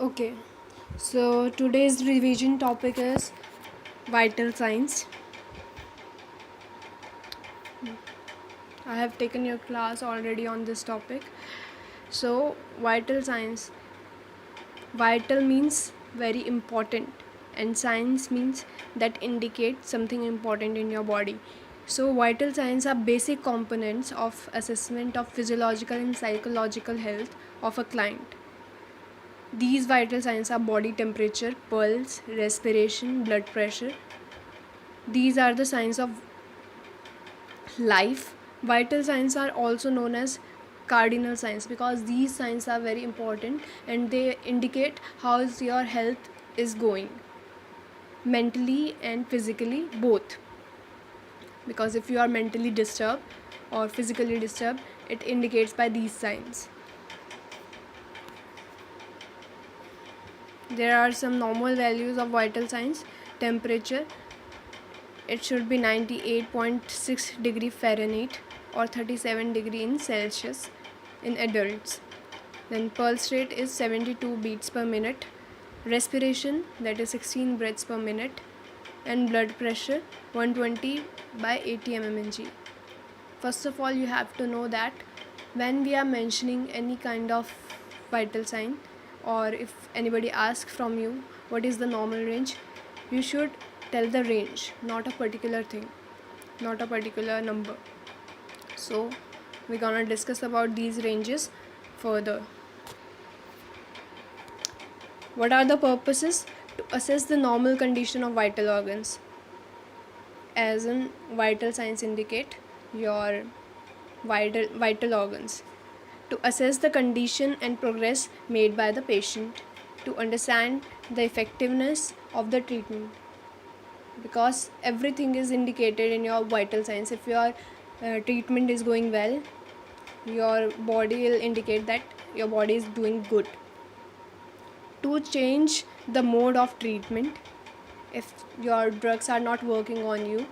Okay, so today's revision topic is vital signs. I have taken your class already on this topic. So, vital signs. Vital means very important, and signs means that indicate something important in your body. So, vital signs are basic components of assessment of physiological and psychological health of a client. These vital signs are body temperature, pulse, respiration, blood pressure. These are the signs of life. Vital signs are also known as cardinal signs because these signs are very important and they indicate how your health is going mentally and physically both. Because if you are mentally disturbed or physically disturbed, it indicates by these signs. There are some normal values of vital signs. Temperature, it should be 98.6 degree Fahrenheit or 37 degree in Celsius in adults. Then pulse rate is 72 beats per minute. Respiration, that is 16 breaths per minute. And blood pressure 120 by 80 mmHg. First of all, you have to know that when we are mentioning any kind of vital sign, or if anybody asks from you what is the normal range, you should tell the range, not a particular thing, not a particular number. So we're gonna discuss about these ranges further. What are the purposes? To assess the normal condition of vital organs. As in, vital signs indicate your vital organs. To assess the condition and progress made by the patient. To understand the effectiveness of the treatment. Because everything is indicated in your vital signs. If your treatment is going well, your body will indicate that your body is doing good. To change the mode of treatment, if your drugs are not working on you,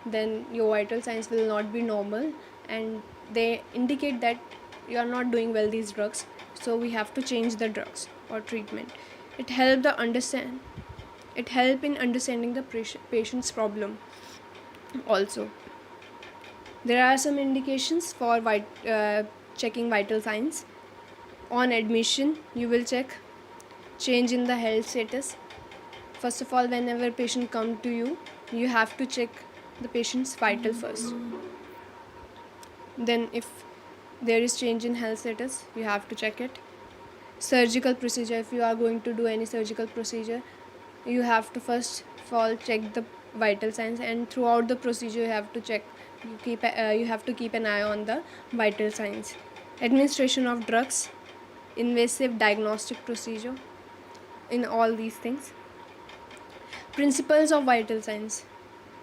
then your vital signs will not be normal and they indicate that you are not doing well these drugs, so we have to change the drugs or treatment. It help in understanding the patient's problem. Also, there are some indications for checking vital signs. On admission, you will check change in the health status. First of all, whenever patient come to you, you have to check the patient's vital first. Then if there is change in health status, you have to check it. Surgical procedure, if you are going to do any surgical procedure, you have to first of all check the vital signs, and throughout the procedure you have to check, you have to keep an eye on the vital signs. Administration of drugs, invasive diagnostic procedure, in all these things. Principles of vital signs.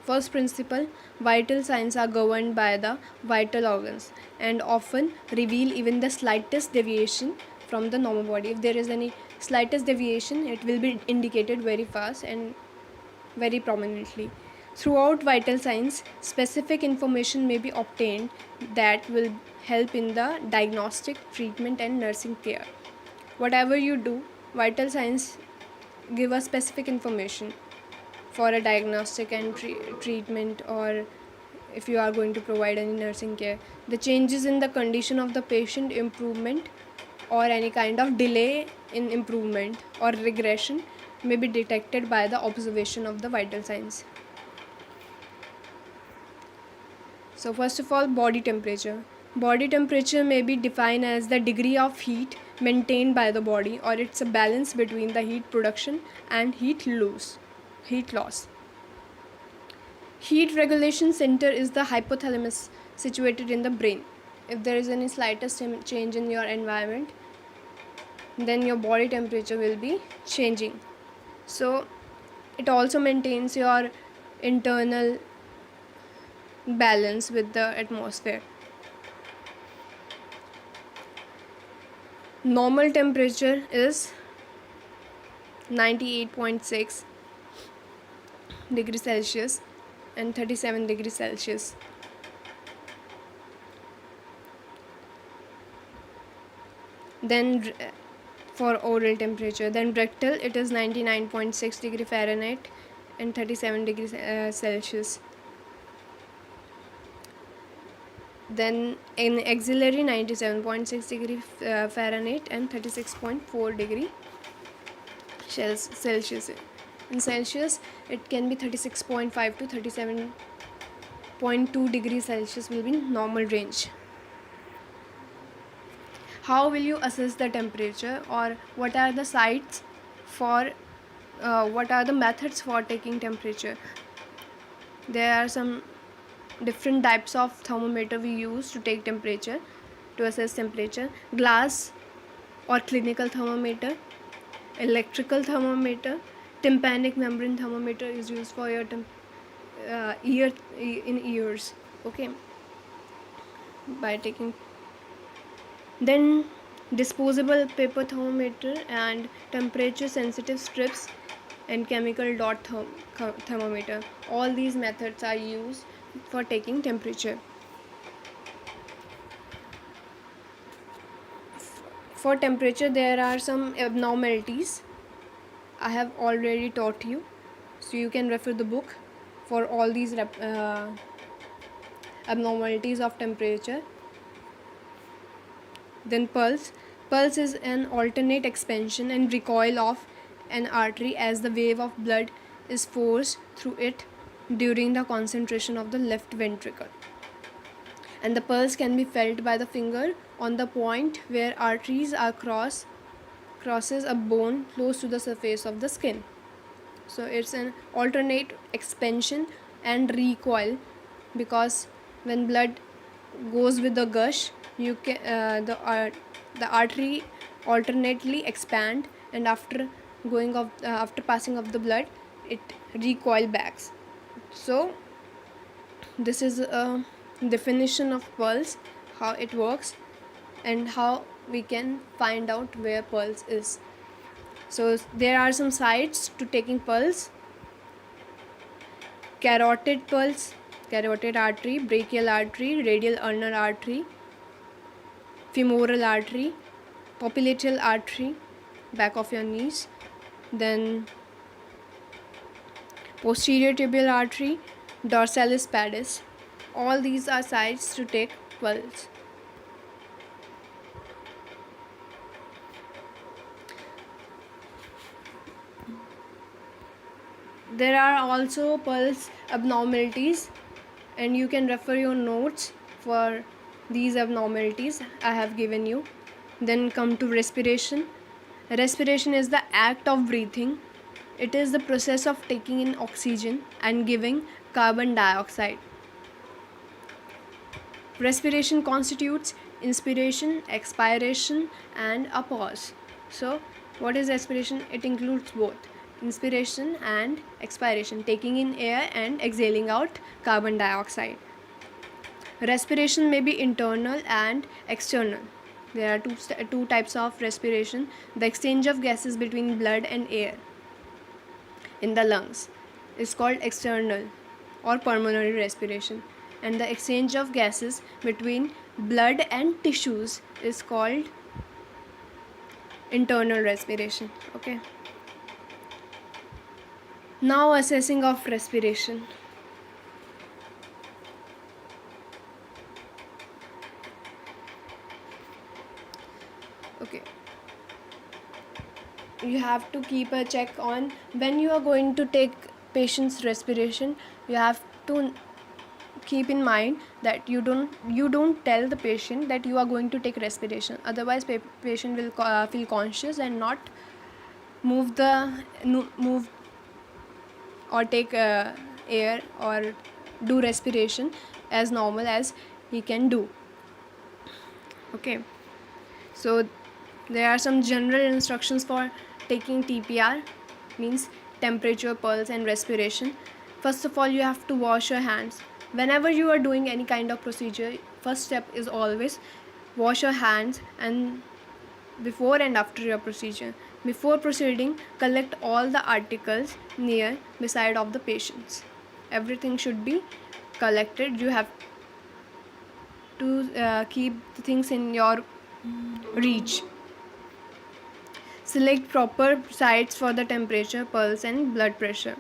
First principle, vital signs are governed by the vital organs and often reveal even the slightest deviation from the normal body. If there is any slightest deviation, it will be indicated very fast and very prominently. Throughout vital signs, specific information may be obtained that will help in the diagnostic, treatment, and nursing care. Whatever you do, vital signs give us specific information for a diagnostic and treatment, or if you are going to provide any nursing care. The changes in the condition of the patient, improvement or any kind of delay in improvement or regression may be detected by the observation of the vital signs. So first of all, body temperature. Body temperature may be defined as the degree of heat maintained by the body, or it's a balance between the heat production and heat loss. Heat regulation center is the hypothalamus situated in the brain. If there is any slightest change in your environment, then your body temperature will be changing. So it also maintains your internal balance with the atmosphere. Normal temperature is 98.6 degrees Celsius and 37 degrees Celsius. Then for oral temperature. Then rectal, it is 99.6 degree Fahrenheit and 37 degrees Celsius. Then in axillary, 97.6 degree Fahrenheit and 36.4 degree Celsius. In Celsius, it can be 36.5 to 37.2 degrees Celsius will be normal range. How will you assess the temperature, or what are the sites for what are the methods for taking temperature? There are some different types of thermometer we use to take temperature, to assess temperature. Glass or clinical thermometer, electrical thermometer, tympanic membrane thermometer is used for your ears. Okay, by taking. Then disposable paper thermometer and temperature sensitive strips and chemical dot thermometer. All these methods are used for taking temperature. For temperature, there are some abnormalities I have already taught you, so you can refer the book for all these abnormalities of temperature. Then pulse. Pulse is an alternate expansion and recoil of an artery as the wave of blood is forced through it during the concentration of the left ventricle. And the pulse can be felt by the finger on the point where arteries are crosses a bone close to the surface of the skin. So it's an alternate expansion and recoil, because when blood goes with the gush, you can the artery alternately expand, and after passing of the blood, it recoil back. So this is a definition of pulse, how it works, and how we can find out where pulse is. So there are some sites to taking pulse: carotid pulse, carotid artery, brachial artery, radial ulnar artery, femoral artery, popliteal artery, back of your knees, then posterior tibial artery, dorsalis pedis. All these are sites to take pulse. There are also pulse abnormalities, and you can refer your notes for these abnormalities I have given you. Then come to respiration. Respiration is the act of breathing. It is the process of taking in oxygen and giving carbon dioxide. Respiration constitutes inspiration, expiration, and a pause. So, what is respiration? It includes both inspiration and expiration, taking in air and exhaling out carbon dioxide. Respiration may be internal and external. There are two types of respiration: the exchange of gases between blood and air in the lungs is called external or pulmonary respiration, and the exchange of gases between blood and tissues is called internal respiration. Okay, now assessing of respiration. Okay, you have to keep a check on when you are going to take patient's respiration. You have to keep in mind that you don't tell the patient that you are going to take respiration, otherwise patient will feel conscious and not move or take air or do respiration as normal as he can do. Okay, so there are some general instructions for taking TPR, means temperature, pulse, and respiration. First of all, you have to wash your hands. Whenever you are doing any kind of procedure, first step is always wash your hands, and before and after your procedure. Before proceeding, collect all the articles near beside of the patients. Everything should be collected. You have to keep the things in your reach. Select proper sites for the temperature, pulse and blood pressure.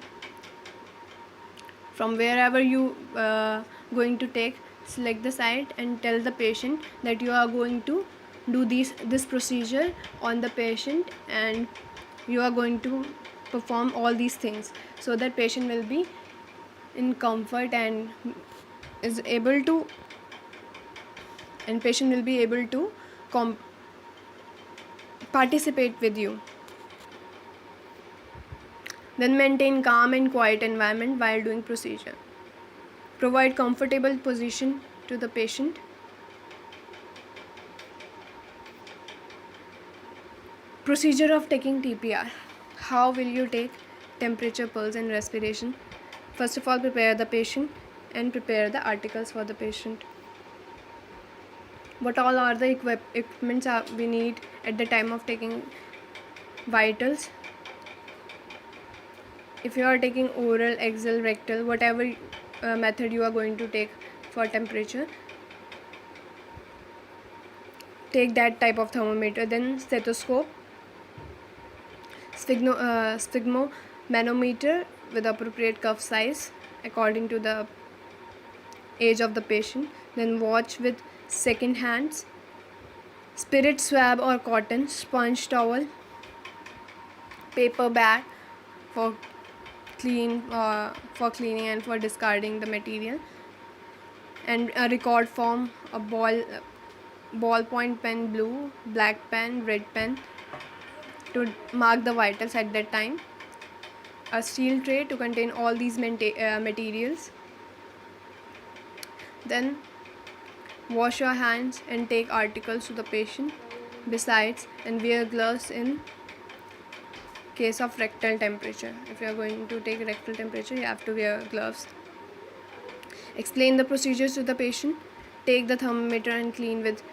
From wherever you going to take, select the site and tell the patient that you are going to do this procedure on the patient, and you are going to perform all these things, so that patient will be in comfort and is able to, and patient will be able to participate with you. Then maintain calm and quiet environment while doing procedure. Provide comfortable position to the patient. Procedure of taking TPR. How will you take temperature, pulse and respiration? First of all, prepare the patient and prepare the articles for the patient. What all are the equipments we need at the time of taking vitals? If you are taking oral, axial, rectal, whatever method you are going to take for temperature, take that type of thermometer. Then stethoscope, sphygmomanometer with appropriate cuff size according to the age of the patient. Then watch with second hands, spirit swab or cotton, sponge towel, paper bag for cleaning and for discarding the material, and a record form, a ballpoint pen, blue, black pen, red pen to mark the vitals at that time, a steel tray to contain all these materials. Then wash your hands and take articles to the patient. Besides, and wear gloves in case of rectal temperature. If you are going to take rectal temperature, you have to wear gloves. Explain the procedures to the patient. Take the thermometer and clean with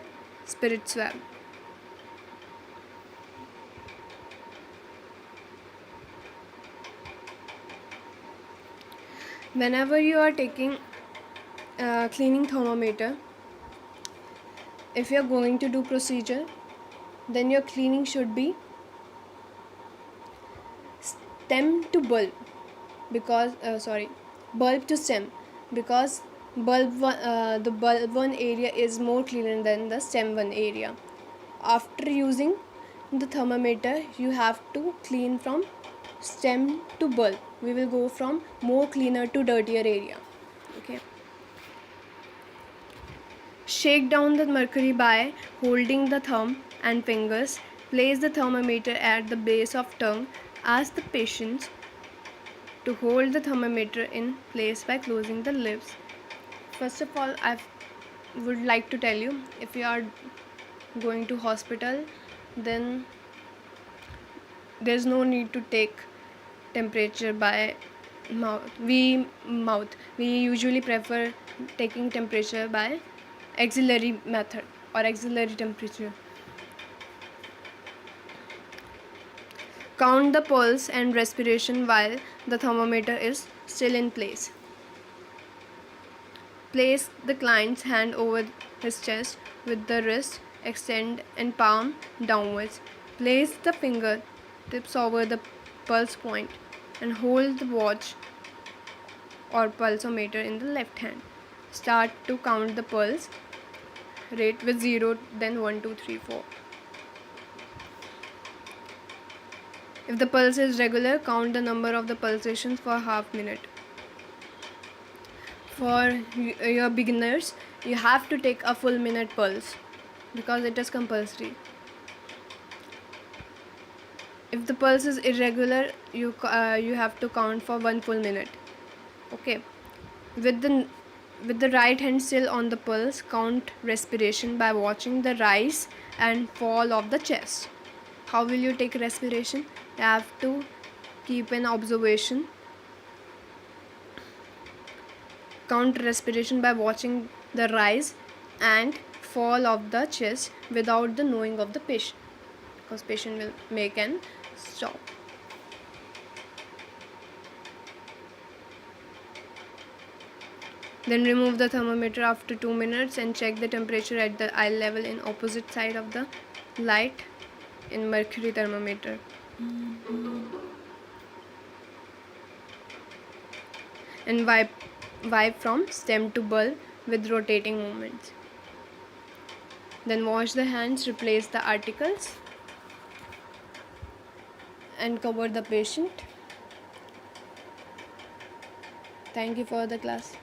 spirit swab. Whenever you are taking cleaning thermometer, if you are going to do procedure, then your cleaning should be stem to bulb, because bulb to stem, because the bulb one area is more cleaner than the stem one area. After using the thermometer, you have to clean from stem to bulb. We will go from more cleaner to dirtier area. Okay. Shake down the mercury by holding the thumb and fingers. Place the thermometer at the base of tongue. Ask the patient to hold the thermometer in place by closing the lips. First of all, I would like to tell you, if you are going to hospital, then there's no need to take temperature by mouth. We usually prefer taking temperature by axillary method or axillary temperature. Count the pulse and respiration while the thermometer is still in place. Place the client's hand over his chest with the wrist extend and palm downwards. Place the finger tips over the pulse point and hold the watch or pulsometer in the left hand. Start to count the pulse rate with 0, then 1, 2, 3, 4. If the pulse is regular, count the number of the pulsations for half minute. For your beginners, you have to take a full minute pulse because it is compulsory. If the pulse is irregular, you have to count for 1 full minute. Okay. With the right hand still on the pulse, count respiration by watching the rise and fall of the chest. How will you take respiration? You have to keep an observation. Count respiration by watching the rise and fall of the chest without the knowing of the patient, because patient will make an stop. Then remove the thermometer after 2 minutes and check the temperature at the eye level in opposite side of the light. in mercury thermometer. And wipe from stem to bulb with rotating movements. Then wash the hands, replace the articles, and cover the patient. Thank you for the class.